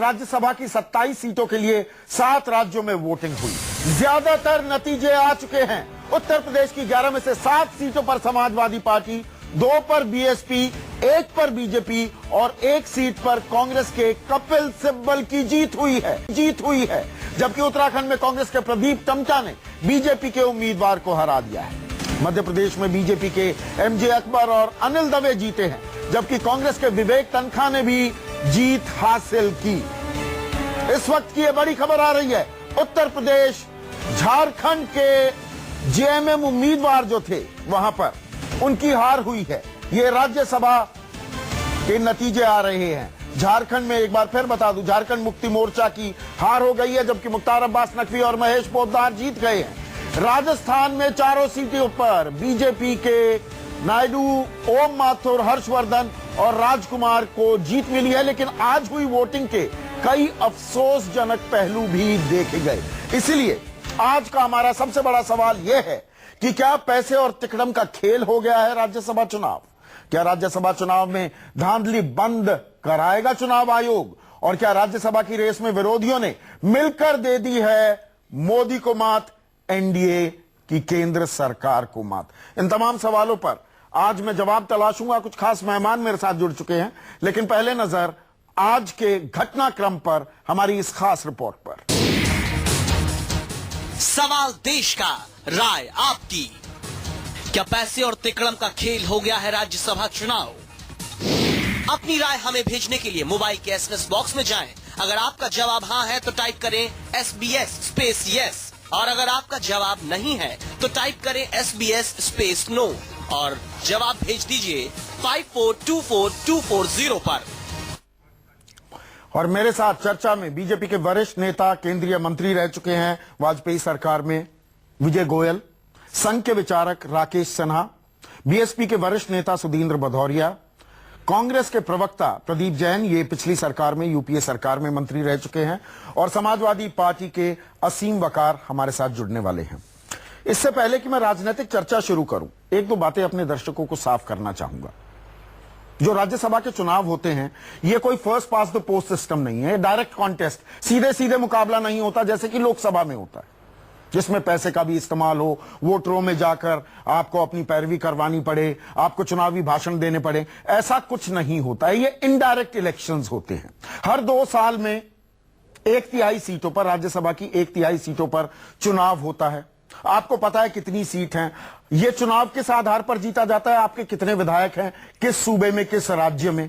राज्यसभा की 27 सीटों के लिए 7 राज्यों में वोटिंग हुई। ज्यादातर नतीजे आ चुके हैं। उत्तर प्रदेश की 11 में से 7 सीटों पर समाजवादी पार्टी, 2 पर बीएसपी, 1 पर बीजेपी और 1 सीट पर कांग्रेस के कपिल सिब्बल की जीत हुई है। जबकि उत्तराखंड में कांग्रेस के प्रदीप टमटा ने बीजेपी के उम्मीदवार को हरा दिया है। मध्य प्रदेश में बीजेपी के एमजे अकबर और अनिल दवे जीते हैं, जबकि कांग्रेस के विवेक तनखा ने भी जीत हासिल की। इस वक्त की यह बड़ी खबर आ रही है, उत्तर प्रदेश, झारखंड के जेएमएम उम्मीदवार जो थे वहां पर उनकी हार हुई है। ये राज्यसभा के नतीजे आ रहे हैं। झारखंड में एक बार फिर बता दूं, झारखंड मुक्ति मोर्चा की हार हो गई है, जबकि मुख्तार अब्बास नकवी और महेश पोद्दार जीत गए हैं। राजस्थान में चारों सीटों पर बीजेपी के नायडू, ओम माथुर, हर्षवर्धन और राजकुमार को जीत मिली है, लेकिन आज हुई वोटिंग के कई अफसोसजनक पहलू भी देखे गए। इसलिए आज का हमारा सबसे बड़ा सवाल यह है कि क्या पैसे और तिकड़म का खेल हो गया है राज्यसभा चुनाव? क्या राज्यसभा चुनाव में धांधली बंद कराएगा चुनाव आयोग? और क्या राज्यसभा की रेस में विरोधियों ने मिलकर दे दी है मोदी को मात, एनडीए की केंद्र सरकार को मात? इन तमाम सवालों पर आज मैं जवाब तलाशूंगा। कुछ खास मेहमान मेरे साथ जुड़ चुके हैं, लेकिन पहले नजर आज के घटनाक्रम पर हमारी इस खास रिपोर्ट पर। सवाल देश का, राय आपकी। क्या पैसे और तिकड़म का खेल हो गया है राज्यसभा चुनाव? अपनी राय हमें भेजने के लिए मोबाइल के एसएमएस बॉक्स में जाएं। अगर आपका जवाब हाँ है तो टाइप करें SBS स्पेस यस, और अगर आपका जवाब नहीं है तो टाइप करें SBS स्पेस नो और जवाब भेज दीजिए 542440 पर। और मेरे साथ चर्चा में बीजेपी के वरिष्ठ नेता, केंद्रीय मंत्री रह चुके हैं वाजपेयी सरकार में, विजय गोयल, संघ के विचारक राकेश सिन्हा, बीएसपी के वरिष्ठ नेता सुधींद्र भदौरिया, कांग्रेस के प्रवक्ता प्रदीप जैन, ये पिछली सरकार में, यूपीए सरकार में मंत्री रह चुके हैं, और समाजवादी पार्टी के असीम वकार हमारे साथ जुड़ने वाले हैं। इससे पहले कि मैं राजनीतिक चर्चा शुरू करूं, एक दो बातें अपने दर्शकों को साफ करना चाहूंगा। जो राज्यसभा के चुनाव होते हैं, ये कोई first pass the post system नहीं है, डायरेक्ट कॉन्टेस्ट, सीधे सीधे मुकाबला नहीं होता जैसे कि लोकसभा में होता है, जिसमें पैसे का भी इस्तेमाल हो, वोटरों में जाकर आपको अपनी पैरवी करवानी पड़े, आपको चुनावी भाषण देने पड़े। ऐसा कुछ नहीं होता है। ये इनडायरेक्ट इलेक्शंस होते हैं। हर 2 साल में 1/3 सीटों पर, राज्यसभा की 1/3 सीटों पर चुनाव होता है। आपको पता है कितनी सीट हैं, ये चुनाव किस आधार पर जीता जाता है, आपके कितने विधायक हैं, किस सूबे में, किस राज्य में।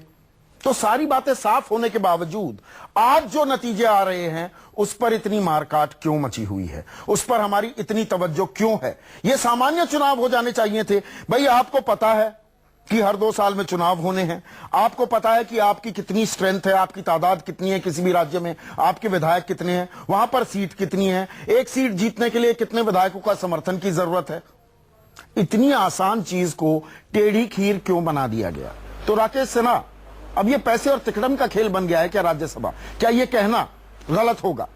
तो सारी बातें साफ होने के बावजूद आज जो नतीजे आ रहे हैं उस पर इतनी मारकाट क्यों मची हुई है, उस पर हमारी इतनी तवज्जो क्यों है? ये सामान्य चुनाव हो जाने चाहिए थे। भाई, आपको पता है कि हर 2 साल में चुनाव होने हैं, आपको पता है कि आपकी कितनी स्ट्रेंथ है, आपकी तादाद कितनी है किसी भी राज्य में, आपके विधायक कितने हैं, वहां पर सीट कितनी है, एक सीट जीतने के लिए कितने विधायकों का समर्थन की जरूरत है। इतनी आसान चीज को टेढ़ी खीर क्यों बना दिया गया? तो राकेश सिन्हा, अब ये पैसे और तिकड़म का खेल बन गया है क्या राज्यसभा? क्या ये कहना गलत होगा?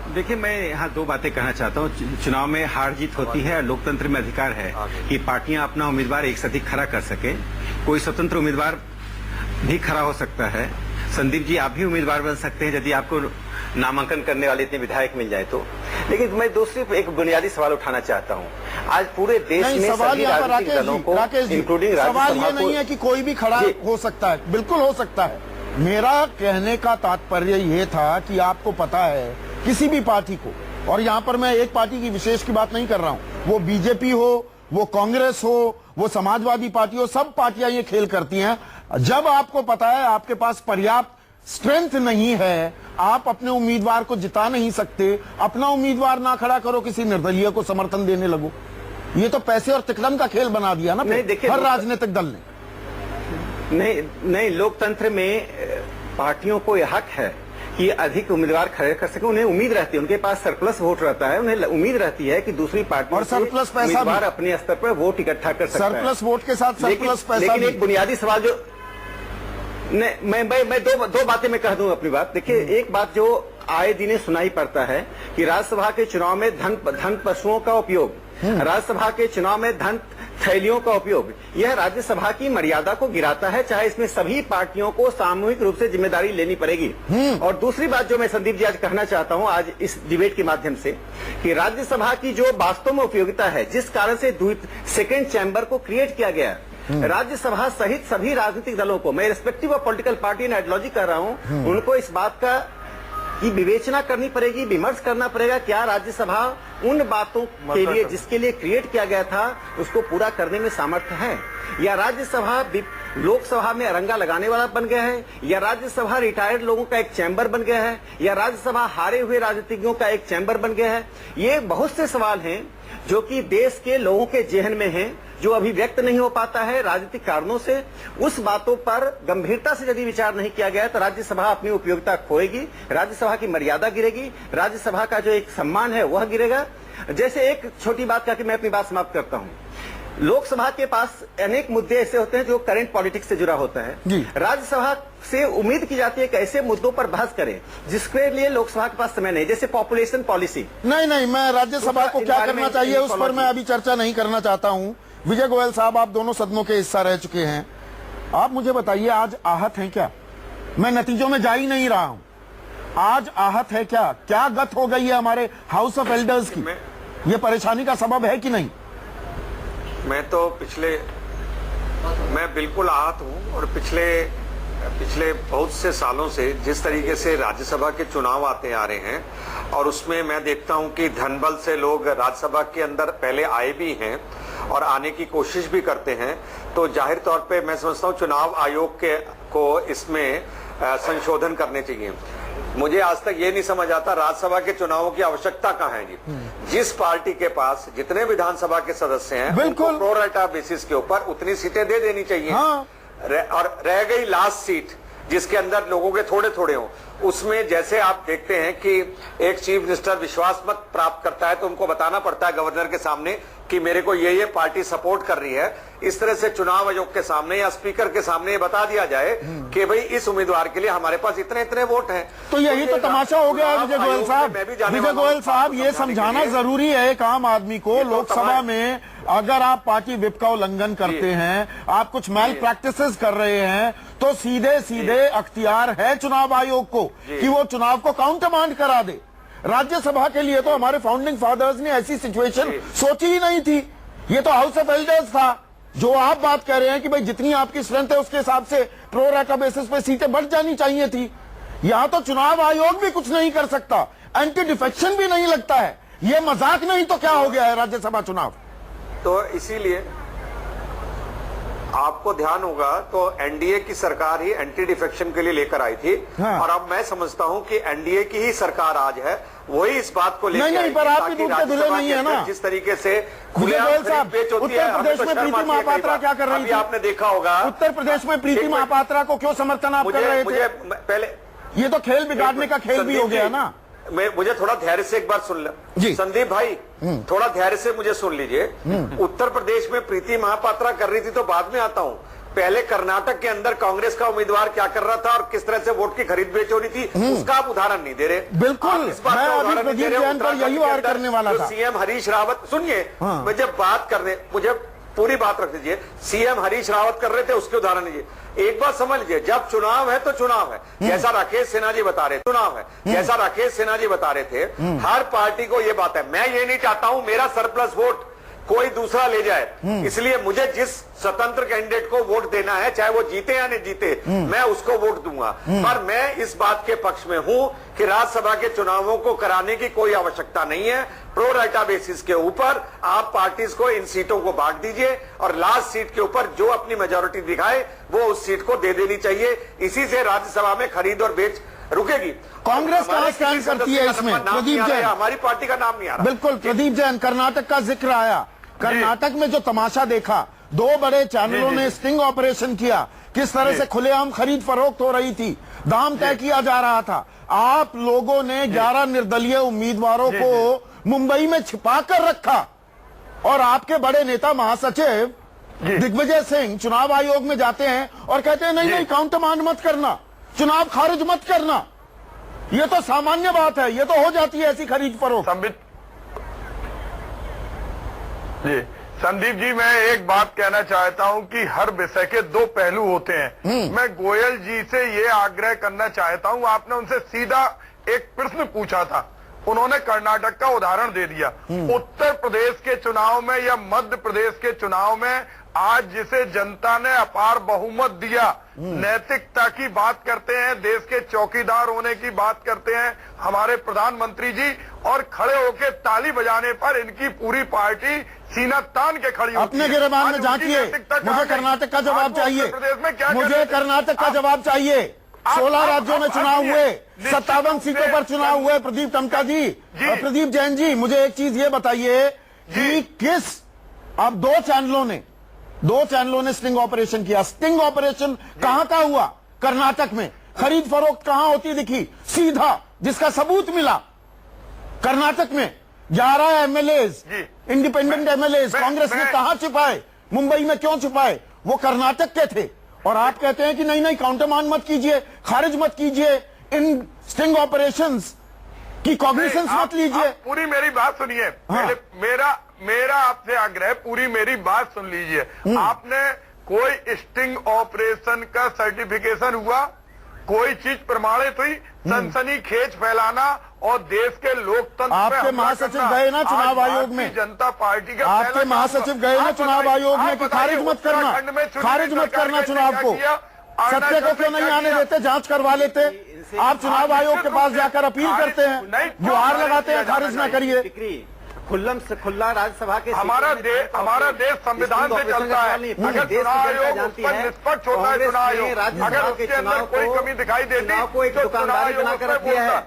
देखिए, मैं यहाँ 2 बातें कहना चाहता हूँ। चुनाव में हार जीत होती है, लोकतंत्र में अधिकार है कि पार्टियां अपना उम्मीदवार एक साथ ही खड़ा कर सके। कोई स्वतंत्र उम्मीदवार भी खड़ा हो सकता है। संदीप जी, आप भी उम्मीदवार बन सकते हैं यदि आपको नामांकन करने वाले इतने विधायक मिल जाए तो। लेकिन मैं दूसरी एक बुनियादी सवाल उठाना चाहता हूँ। आज पूरे देश में सभी राजनीतिक दलों को, इंक्लूडिंग सवाल ये नहीं है कि कोई भी खड़ा हो सकता है, बिल्कुल हो सकता है। मेरा कहने का तात्पर्य ये था कि आपको पता है किसी भी पार्टी को, और यहां पर मैं एक पार्टी की विशेष की बात नहीं कर रहा हूं, वो बीजेपी हो, वो कांग्रेस हो, वो समाजवादी पार्टी हो, सब पार्टियां ये खेल करती हैं। जब आपको पता है आपके पास पर्याप्त स्ट्रेंथ नहीं है, आप अपने उम्मीदवार को जिता नहीं सकते, अपना उम्मीदवार ना खड़ा करो, किसी निर्दलीय को समर्थन देने लगो। ये तो पैसे और तिकड़म का खेल बना दिया ना हर राजनीतिक दल ने। नहीं, लोकतंत्र में पार्टियों को यह हक है कि अधिक उम्मीदवार खड़े कर सके। उन्हें उम्मीद रहती है, उनके पास सरप्लस वोट रहता है, उन्हें उम्मीद रहती है कि दूसरी पार्टी और सरप्लस पैसा उम्मीदवार अपने स्तर पर वोट इकट्ठा कर सकता है। सरप्लस वोट के साथ सरप्लस पैसा। लेकिन एक बुनियादी सवाल जो मैं दो बातें मैं कह दूं अपनी बात। देखिए, एक बात जो आए दिन सुनाई पड़ता है कि राज्यसभा के चुनाव में धन पशुओं का उपयोग, राज्यसभा के चुनाव में धन थैलियों का उपयोग, यह राज्यसभा की मर्यादा को गिराता है, चाहे इसमें सभी पार्टियों को सामूहिक रूप से जिम्मेदारी लेनी पड़ेगी। और दूसरी बात जो मैं संदीप जी आज कहना चाहता हूं आज इस डिबेट के माध्यम से, कि राज्यसभा की जो वास्तव में उपयोगिता है, जिस कारण से सेकेंड चैम्बर को क्रिएट किया गया, राज्यसभा सहित सभी राजनीतिक दलों को, मैं respective of political party and ideology कर रहा हूं, उनको इस बात का की विवेचना करनी पड़ेगी, विमर्श करना पड़ेगा, क्या राज्यसभा उन बातों के लिए जिसके लिए क्रिएट किया गया था उसको पूरा करने में सामर्थ्य है, या राज्यसभा लोकसभा में अरंगा लगाने वाला बन गया है, या राज्यसभा रिटायर्ड लोगों का एक चैम्बर बन गया है, या राज्यसभा हारे हुए राजनीतिज्ञों का एक चैम्बर बन गया है। ये बहुत से सवाल हैं जो कि देश के लोगों के जेहन में हैं, जो अभी व्यक्त नहीं हो पाता है राजनीतिक कारणों से। उस बातों पर गंभीरता से यदि विचार नहीं किया गया तो राज्यसभा अपनी उपयोगिता खोएगी, राज्यसभा की मर्यादा गिरेगी, राज्यसभा का जो एक सम्मान है वह गिरेगा। जैसे एक छोटी बात करके मैं अपनी बात समाप्त करता हूं, लोकसभा के पास अनेक मुद्दे ऐसे होते हैं जो करंट पॉलिटिक्स से जुड़ा होता है। राज्यसभा से उम्मीद की जाती है कि ऐसे मुद्दों पर बहस करें जिसके लिए लोकसभा के पास समय नहीं, जैसे पॉपुलेशन पॉलिसी। नहीं, मैं राज्यसभा को क्या करना चाहिए उस पर मैं अभी चर्चा नहीं करना चाहता हूं। विजय गोयल साहब, आप दोनों सदनों के हिस्सा रह चुके हैं, आप मुझे बताइए आज आहत हैं क्या? मैं नतीजों में जा ही नहीं रहा हूं, आज आहत है क्या? क्या गत हो गई है हमारे हाउस ऑफ एल्डर्स की? ये परेशानी का सबब है कि नहीं? मैं बिल्कुल आहत हूं, और पिछले बहुत से सालों से जिस तरीके से राज्यसभा के चुनाव आते आ रहे हैं, और उसमें मैं देखता हूं कि धनबल से लोग राज्यसभा के अंदर पहले आए भी हैं और आने की कोशिश भी करते हैं, तो जाहिर तौर पे मैं समझता हूं चुनाव आयोग को इसमें संशोधन करने चाहिए। मुझे आज तक ये नहीं समझ आता राज्यसभा के चुनावों की आवश्यकता कहाँ है जी? जिस पार्टी के पास जितने विधानसभा के सदस्य हैं, बिल्कुल प्रो राटा बेसिस के ऊपर उतनी सीटें दे देनी चाहिए। हाँ। और रह गई लास्ट सीट जिसके अंदर लोगों के थोड़े थोड़े हों, उसमें जैसे आप देखते हैं कि एक चीफ मिनिस्टर विश्वास मत प्राप्त करता है तो उनको बताना पड़ता है गवर्नर के सामने कि मेरे को ये पार्टी सपोर्ट कर रही है। इस तरह से चुनाव आयोग के सामने या स्पीकर के सामने ये बता दिया जाए कि भाई इस उम्मीदवार के लिए हमारे पास इतने इतने वोट हैं। तो यही तो तमाशा हो गया विजय गोयल साहब। विजय गोयल साहब, ये समझाना जरूरी है एक आम आदमी को, लोकसभा में अगर आप पार्टी व्हिप का उल्लंघन करते हैं, आप कुछ मैल प्रैक्टिसेस कर रहे हैं, तो सीधे सीधे अख्तियार है चुनाव आयोग को कि वो चुनाव को काउंटरमांड करा दे। राज्यसभा के लिए तो हमारे फाउंडिंग फादर्स ने ऐसी सिचुएशन सोची ही नहीं थी। ये तो हाउस ऑफ एल्डर्स था। जो आप बात कह रहे हैं कि भाई जितनी आपकी स्ट्रेंथ है उसके हिसाब से प्रो राटा बेसिस पे सीटें बढ़ जानी चाहिए थी, यहां तो चुनाव आयोग भी कुछ नहीं कर सकता, एंटी डिफेक्शन भी नहीं लगता है। ये मजाक नहीं तो क्या हो गया है राज्यसभा चुनाव? तो इसीलिए आपको ध्यान होगा तो एनडीए की सरकार ही एंटी डिफेक्शन के लिए लेकर आई थी। हाँ। और अब मैं समझता हूं कि एनडीए की ही सरकार आज है, वही इस बात को लेकर नहीं, पर आप भी दूध के धुले नहीं है ना। जिस तरीके से उत्तर प्रदेश में प्रीति महापात्रा क्या कर रही थी? आपने देखा होगा उत्तर प्रदेश में प्रीति महापात्रा को क्यों समर्थन आप कर रहे थे? पहले ये तो खेल बिगाड़ने का खेल भी हो गया ना। मुझे थोड़ा धैर्य से एक बार सुन लो संदीप भाई, थोड़ा धैर्य से मुझे सुन लीजिए। उत्तर प्रदेश में प्रीति महापात्रा कर रही थी तो बाद में आता हूं। पहले कर्नाटक के अंदर कांग्रेस का उम्मीदवार क्या कर रहा था और किस तरह से वोट की खरीद बेच हो रही थी, उसका आप उदाहरण नहीं दे रहे। बिल्कुल, इस बात मैं का अभी उदाहरण नहीं दे प्रदीप रहे। जैन पर यही वार करने वाला था। सीएम हरीश रावत, सुनिए मुझे बात करने, मुझे पूरी बात रख दीजिए। सीएम हरीश रावत कर रहे थे, उसके उदाहरण लीजिए। एक बात समझ लीजिए, जब चुनाव है तो चुनाव है, जैसा राकेश सिन्हा जी बता रहे, चुनाव है जैसा राकेश सिन्हा जी बता रहे थे। हर पार्टी को ये बात है, मैं ये नहीं चाहता हूं मेरा सरप्लस वोट कोई दूसरा ले जाए, इसलिए मुझे जिस स्वतंत्र कैंडिडेट को वोट देना है, चाहे वो जीते या नहीं जीते, मैं उसको वोट दूंगा। पर मैं इस बात के पक्ष में हूं कि राज्यसभा के चुनावों को कराने की कोई आवश्यकता नहीं है। प्रो राटा बेसिस के ऊपर आप पार्टीज को इन सीटों को बांट दीजिए और लास्ट सीट के ऊपर जो अपनी मेजोरिटी दिखाए वो उस सीट को दे देनी चाहिए। इसी से राज्यसभा में खरीद और बेच रुकेगी। कांग्रेस कहां स्टैंड करती है इसमें? प्रदीप जैन, हमारी पार्टी का नाम नहीं आ रहा। बिल्कुल, प्रदीप जैन, कर्नाटक का जिक्र आया। कर्नाटक में जो तमाशा देखा, दो बड़े चैनलों ने स्टिंग ऑपरेशन किया, किस तरह से खुलेआम खरीद फरोख्त हो रही थी, दाम तय किया जा रहा था। आप लोगों ने 11 निर्दलीय उम्मीदवारों को मुंबई में छिपा कर रखा और आपके बड़े नेता महासचिव दिग्विजय सिंह चुनाव आयोग में जाते हैं और कहते हैं नहीं, काउंटरमांड मत करना, चुनाव खारिज मत करना। ये तो सामान्य बात है, ये तो हो जाती है ऐसी खरीद फरोख्त। संदीप जी, मैं एक बात कहना चाहता हूं कि हर विषय के दो पहलू होते हैं। मैं गोयल जी से ये आग्रह करना चाहता हूं, आपने उनसे सीधा एक प्रश्न पूछा था, उन्होंने कर्नाटक का उदाहरण दे दिया। उत्तर प्रदेश के चुनाव में या मध्य प्रदेश के चुनाव में आज जिसे जनता ने अपार बहुमत दिया, नैतिकता की बात करते हैं, देश के चौकीदार होने की बात करते हैं हमारे प्रधानमंत्री जी, और खड़े होकर ताली बजाने पर इनकी पूरी पार्टी सीना तान के खड़ी होती है। अपने गिरबान में झांकिए, मुझे कर्नाटक का जवाब चाहिए, मुझे कर्नाटक का जवाब चाहिए। 16 राज्यों में चुनाव हुए, 57 सीटों पर चुनाव हुए प्रदीप टम्टा जी और प्रदीप जैन जी, मुझे एक चीज ये बताइए कि किस, अब दो चैनलों ने स्टिंग ऑपरेशन किया। स्टिंग ऑपरेशन कहां का हुआ? कर्नाटक में। खरीद फरोख्त कहां होती दिखी? सीधा, जिसका सबूत मिला कर्नाटक में। 11 एमएलएज, इंडिपेंडेंट एमएलएज कांग्रेस ने कहां छिपाए? मुंबई में क्यों छिपाए? वो कर्नाटक के थे। और आप कहते हैं कि नहीं काउंटरमांड मत कीजिए, खारिज मत कीजिए, इन स्टिंग ऑपरेशंस की कॉग्निसेंस मत लीजिए। पूरी मेरी बात सुनिए। हाँ। मेरा आपसे आग्रह, पूरी मेरी बात सुन लीजिए। आपने कोई स्टिंग ऑपरेशन का सर्टिफिकेशन हुआ, कोई चीज प्रमाणित हुई? सनसनीखेज फैलाना और देश के लोकतंत्र, आपके महासचिव गए ना चुनाव आयोग में, जनता पार्टी का आपके महासचिव गए ना चुनाव आयोग में कि खारिज मत करना चुनाव को। सत्य को क्यों नहीं आने देते? जांच करवा लेते। आप चुनाव आयोग के पास जाकर अपील करते हैं, गुहार लगाते हैं खारिज ना करिए। खुल्लम से खुल्ला राज्यसभा के हमारा देश संविधान से चलता है। अगर चुनाव आयोग उस पर निष्पक्ष होता है, चुनाव आयोग अगर उसके अंदर कोई कमी दिखाई देती को एक दुकानदारी बनाकर रखी है।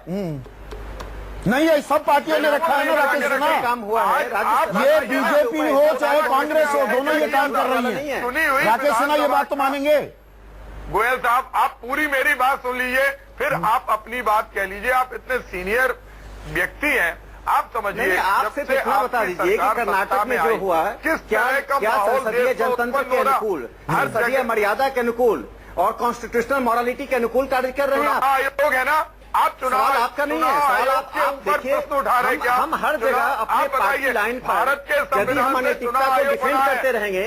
नहीं, ये सब पार्टियों ने रखा है ना राकेश सिन्हा। काम हुआ है, ये बीजेपी हो चाहे कांग्रेस हो, दोनों ये काम कर रही है। राकेश सिन्हा ये बात तो मानेंगे। गोयल साहब, आप पूरी मेरी बात सुन लीजिए, फिर आप अपनी बात कह लीजिए। आप इतने सीनियर व्यक्ति हैं, आप समझिए। आपसे तो इतना बता दीजिए कि कर्नाटक में जो हुआ है, किस क्या माहौल संसदीय जनतंत्र के अनुकूल, संसदीय मर्यादा के अनुकूल और कॉन्स्टिट्यूशनल मॉरलिटी के अनुकूल कार्य कर रहे हैं आप? आयोग है ना, आप चुनाव आपका नहीं है, सवाल आप देखिए। प्रश्न उठा रहे क्या? हम हर जगह अपने पार्टी लाइन भारत के पर यदि हम नैतिकता को डिफेंड करते रहेंगे,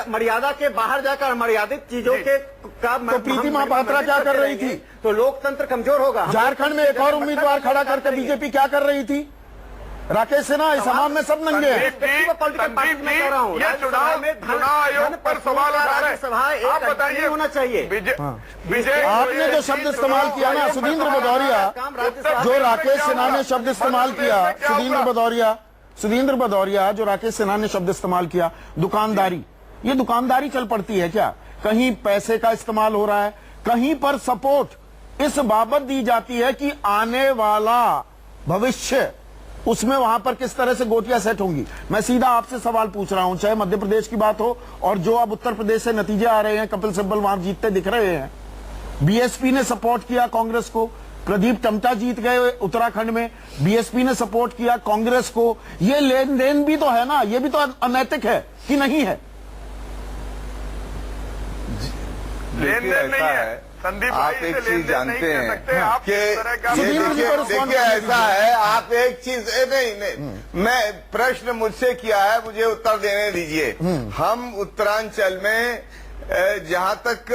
मर्यादा के बाहर जाकर मर्यादित चीजों के तो प्रीति महापात्रा क्या कर रही थी? तो लोकतंत्र कमजोर होगा। झारखंड में एक और उम्मीदवार खड़ा करके बीजेपी क्या कर रही थी? राकेश सिन्हा, इस सवाल में सब नंगे हैं। ये चुनाव आयोग पर सवाल उठा रहे हैं। आप बताइए, होना चाहिए। आपने जो शब्द इस्तेमाल किया ना, सुधींद्र भदौरिया, जो राकेश सिन्हा ने शब्द इस्तेमाल किया, सुधींद्र भदौरिया जो राकेश सिन्हा ने शब्द इस्तेमाल किया, दुकानदारी, ये दुकानदारी चल पड़ती है क्या? कहीं पैसे का इस्तेमाल हो रहा है, कहीं पर सपोर्ट इस बाबत दी जाती है कि आने वाला भविष्य, उसमें वहां पर किस तरह से गोटियां सेट होंगी। मैं सीधा आपसे सवाल पूछ रहा हूं, चाहे मध्य प्रदेश की बात हो और जो अब उत्तर प्रदेश से नतीजे आ रहे हैं, कपिल सिब्बल वहां जीतते दिख रहे हैं। बीएसपी ने सपोर्ट किया कांग्रेस को, प्रदीप टम्टा जीत गए उत्तराखंड में, बीएसपी ने सपोर्ट किया कांग्रेस को। ये लेन देन भी तो है ना, ये भी तो अनैतिक है कि नहीं है? लेन देन नहीं है संदीप, आप एक चीज जानते हैं कि देखिए ऐसा है, आप एक चीज नहीं, मैं प्रश्न मुझसे किया है, मुझे उत्तर देने दीजिए। हम उत्तरांचल में जहां तक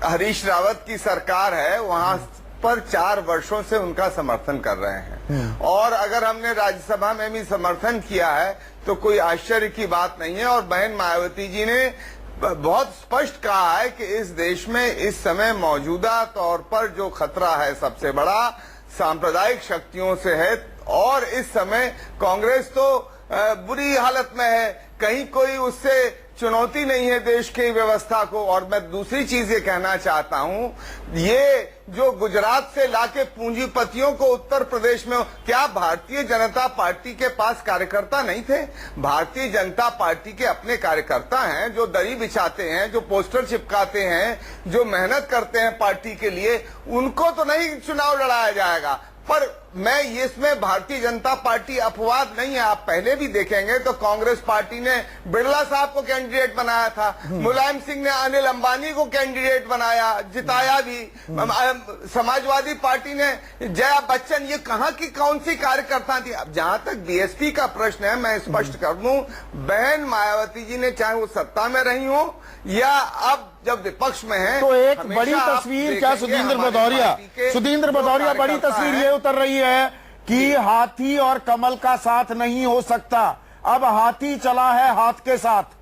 हरीश रावत की सरकार है, वहां पर 4 वर्षों से उनका समर्थन कर रहे हैं, और अगर हमने राज्यसभा में भी समर्थन किया है तो कोई आश्चर्य की बात नहीं है। और बहन मायावती जी ने बहुत स्पष्ट कहा है कि इस देश में इस समय मौजूदा तौर पर जो खतरा है सबसे बड़ा सांप्रदायिक शक्तियों से है, और इस समय कांग्रेस तो बुरी हालत में है, कहीं कोई उससे चुनौती नहीं है देश की व्यवस्था को। और मैं दूसरी चीज ये कहना चाहता हूं, ये जो गुजरात से लाके पूंजीपतियों को उत्तर प्रदेश में, क्या भारतीय जनता पार्टी के पास कार्यकर्ता नहीं थे? भारतीय जनता पार्टी के अपने कार्यकर्ता हैं, जो दरी बिछाते हैं, जो पोस्टर चिपकाते हैं, जो मेहनत करते हैं पार्टी के लिए, उनको तो नहीं चुनाव लड़ाया जाएगा। पर मैं इसमें भारतीय जनता पार्टी अपवाद नहीं है। आप पहले भी देखेंगे तो कांग्रेस पार्टी ने बिरला साहब को कैंडिडेट बनाया था, मुलायम सिंह ने अनिल अंबानी को कैंडिडेट बनाया, जिताया भी। समाजवादी पार्टी ने जया बच्चन, ये कहां की कौन सी कार्यकर्ता थी। अब जहां तक बीएसपी का प्रश्न है, मैं स्पष्ट कर दूं, बहन मायावती जी ने चाहे वो सत्ता में रही हो या अब जब विपक्ष में है, तो एक हमेशा बड़ी आप तस्वीर क्या देखेंगे सुधींद्र हमारे भदौरिया, पार्टी के सुधींद्र जो भदौरिया बड़ी कार्यकर्ता तस्वीर हैं, ये उतर रही है कि हाथी और कमल का साथ नहीं हो सकता, अब हाथी चला है हाथ के साथ।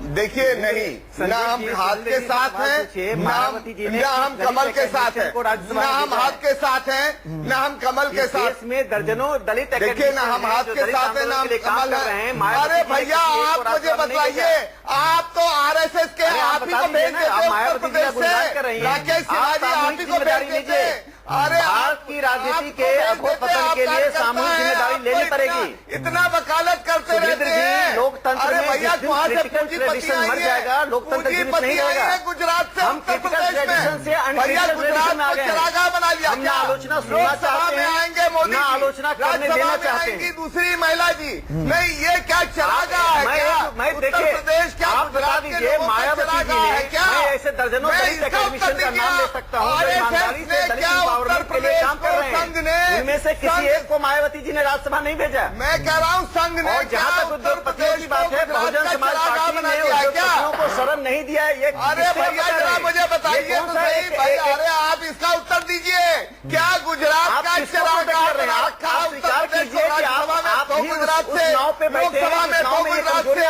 देखिए नहीं, ना हम हाथ के साथ हैं, ना हम कमल के साथ हैं, ना हम हाथ के साथ हैं, ना हम कमल के साथ में दर्जनों दलित देखिए ना हम हाथ के साथ हैं, ना हम कमल हैं। अरे भैया आप मुझे बताइए, आप तो आरएसएस के आप ही को भेज देते उत्तर प्रदेश से, राकेश सिन्हा जी आप ही को भेज देते। अरे भारत की राजनीति के अधोपतन के लिए सामूहिक जिम्मेदारी लेनी पड़ेगी। इतना वकालत करते रहते हैं। लोकतंत्र अरे में भैया जिस दिन वहां से critical पूंजीपति tradition मर जाएगा, लोकतंत्र जीवित नहीं रहेगा। गुजरात से हम उत्तर critical प्रदेश tradition में से uncritical भैया गुजरात tradition में आ को गए हैं। चरागाह बना लिया। हम ना क्या आलोचना सुनना लोकसभा चाहते में हैं, आएंगे मोदी ना जी, आलोचना करने राज्यसभा देना में चाहते आएंगी हैं। दूसरी महिला जी। नहीं ये क्या चरागाह है? क्या उत्तर देखिए, प्रदेश क्या आप बता गुजरात के दीजिए, लोगों का मायावती जी चरागाह ने, है क्या? मैं ऐसे दर्जनों मैं दलित इसका एकेडमिशियन उत्तर का दीजिए। नाम ले सकता हूँ जो ईमानदारी से दलित एम्पावरमेंट के लिए काम कर रहे हैं। उनमें से किसी एक को मायावती जी ने राज्यसभा नहीं भेजा। मैं कह रहा हूँ संघ ने, और जहाँ तक उद्योगपतियों की बात है, बहुजन समाज पार्टी ने उद्योगपतियों को शरण नहीं दिया है। ये अरे भैया जरा मुझे बताइए तो सही भाई। अरे आप इसका उत्तर दीजिए, क्या गुजरात का चरागाह बना रखा है उत्तर प्रदेश को? राज्यसभा में तो गुजरात से, लोकसभा में तो गुजरात से,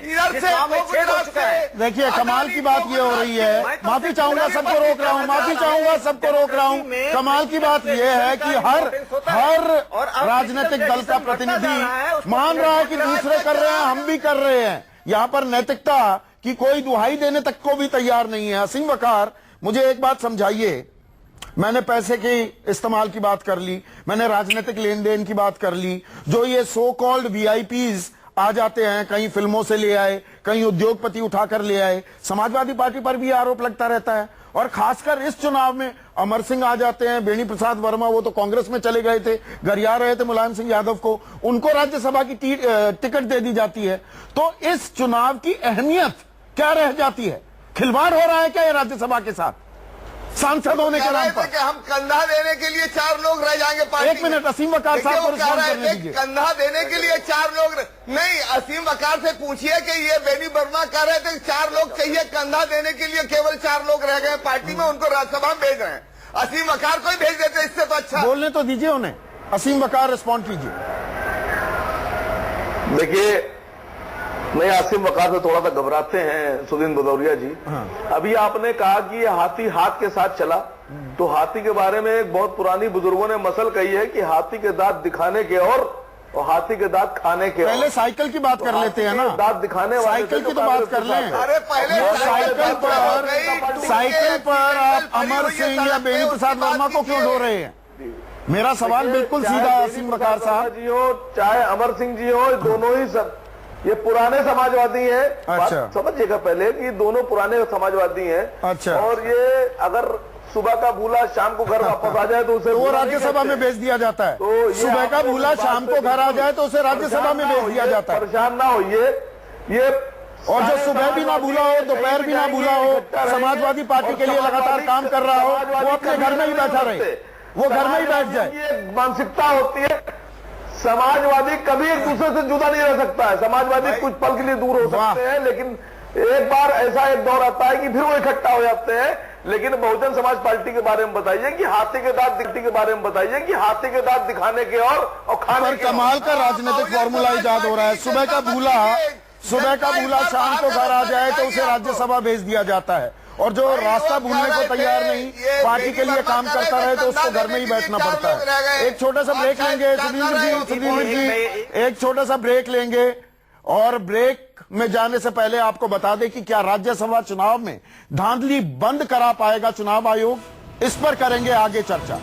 इधर से तो गुजरात से। देखिए कमाल की बात ये हो रही है, माफी चाहूंगा सबको रोक रहा हूँ, माफी चाहूंगा सबको रोक रहा हूँ। कमाल की बात ये है कि हर राजनीतिक दल का प्रतिनिधि मान रहा है कि दूसरे कर रहे हैं, हम भी कर रहे हैं। यहाँ पर नैतिकता की कोई दुहाई देने तक को भी तैयार नहीं है। असीम वकार, मुझे एक बात समझाइए, मैंने पैसे के इस्तेमाल की बात कर ली, मैंने राजनीतिक लेन देन की बात कर ली, जो ये सो कॉल्ड वीआईपीज आ जाते हैं, कहीं फिल्मों से ले आए, कहीं उद्योगपति उठाकर ले आए, समाजवादी पार्टी पर भी आरोप लगता रहता है। और खासकर इस चुनाव में अमर सिंह आ जाते हैं, बेनी प्रसाद वर्मा, वो तो कांग्रेस में चले गए थे, गरिया रहे थे मुलायम सिंह यादव को, उनको राज्यसभा की टिकट दे दी जाती है। तो इस चुनाव की अहमियत क्या रह जाती है? खिलवाड़ हो रहा है क्या ये राज्यसभा के साथ सांसद होने के नाम पर? कि हम कंधा देने के लिए 4 लोग रह जाएंगे पार्टी। एक मिनट, असीम वकार साहब को रिस्पॉन्ड करने दीजिए। कंधा देने के लिए 4 लोग नहीं, असीम वकार से पूछिए कि ये बेनी वर्मा कह रहे थे 4 लोग चाहिए कंधा देने के लिए, केवल 4 लोग रह गए पार्टी में, उनको राज्यसभा में भेज रहे हैं। असीम वकार को ही भेज देते, इससे तो अच्छा। बोलने तो दीजिए उन्हें। असीम वकार रिस्पॉन्ड कीजिए। देखिए, नहीं, आसिम वकार से थोड़ा सा घबराते हैं सुधींद्र भदौरिया जी। अभी आपने कहा कि ये हाथी हाथ के साथ चला, तो हाथी के बारे में एक बहुत पुरानी बुजुर्गों ने मसल कही है कि हाथी के दांत दिखाने के और हाथी के दांत खाने के। पहले साइकिल की बात कर लेते हैं ना, दांत दिखाने वाले साइकिल की तो बात कर लें। अरे पहले साइकिल पर आप अमर सिंह या बेनी प्रसाद वर्मा को क्यों ढो रहे हैं? मेरा सवाल बिल्कुल सीधा है असीम वकार साहब। जी हो चाहे अमर सिंह जी हो, दोनों ही सब ये पुराने समाजवादी हैं। अच्छा, समझिएगा पहले कि दोनों पुराने समाजवादी हैं। अच्छा, और ये अगर सुबह का भूला शाम को घर वापस आ जाए तो उसे वो राज्यसभा में भेज दिया जाता है। तो सुबह का भूला शाम को घर आ जाए तो उसे राज्यसभा में भेज दिया जाता है। परेशान ना होइए। ये और जो सुबह भी ना भूला हो, दोपहर भी ना भूला हो, समाजवादी पार्टी के लिए लगातार काम कर रहा हो, वो अपने घर में ही बैठा रहे, वो घर में ही बैठ जाए। ये मानसिकता होती है। समाजवादी कभी एक दूसरे से जुदा नहीं रह सकता है। समाजवादी कुछ पल के लिए दूर हो सकते हैं, लेकिन एक बार ऐसा एक दौर आता है कि फिर वो इकट्ठा हो जाते हैं। लेकिन बहुजन समाज पार्टी के बारे में बताइए कि हाथी के दांत दिखने के बारे में बताइए कि हाथी के दांत दिखाने के और खाने के। कमाल का राजनीतिक फॉर्मूला इजाद हो रहा है। सुबह का भूला शाम को घर आ जाए तो उसे राज्यसभा भेज दिया जाता है, और जो रास्ता भूलने को तैयार नहीं, पार्टी के लिए काम करता रहे तो उसको घर में ही बैठना पड़ता है। एक छोटा सा ब्रेक लेंगे सुधींद्र जी, एक छोटा सा ब्रेक लेंगे, और ब्रेक में जाने से पहले आपको बता दें कि क्या राज्यसभा चुनाव में धांधली बंद करा पाएगा चुनाव आयोग, इस पर करेंगे आगे चर्चा।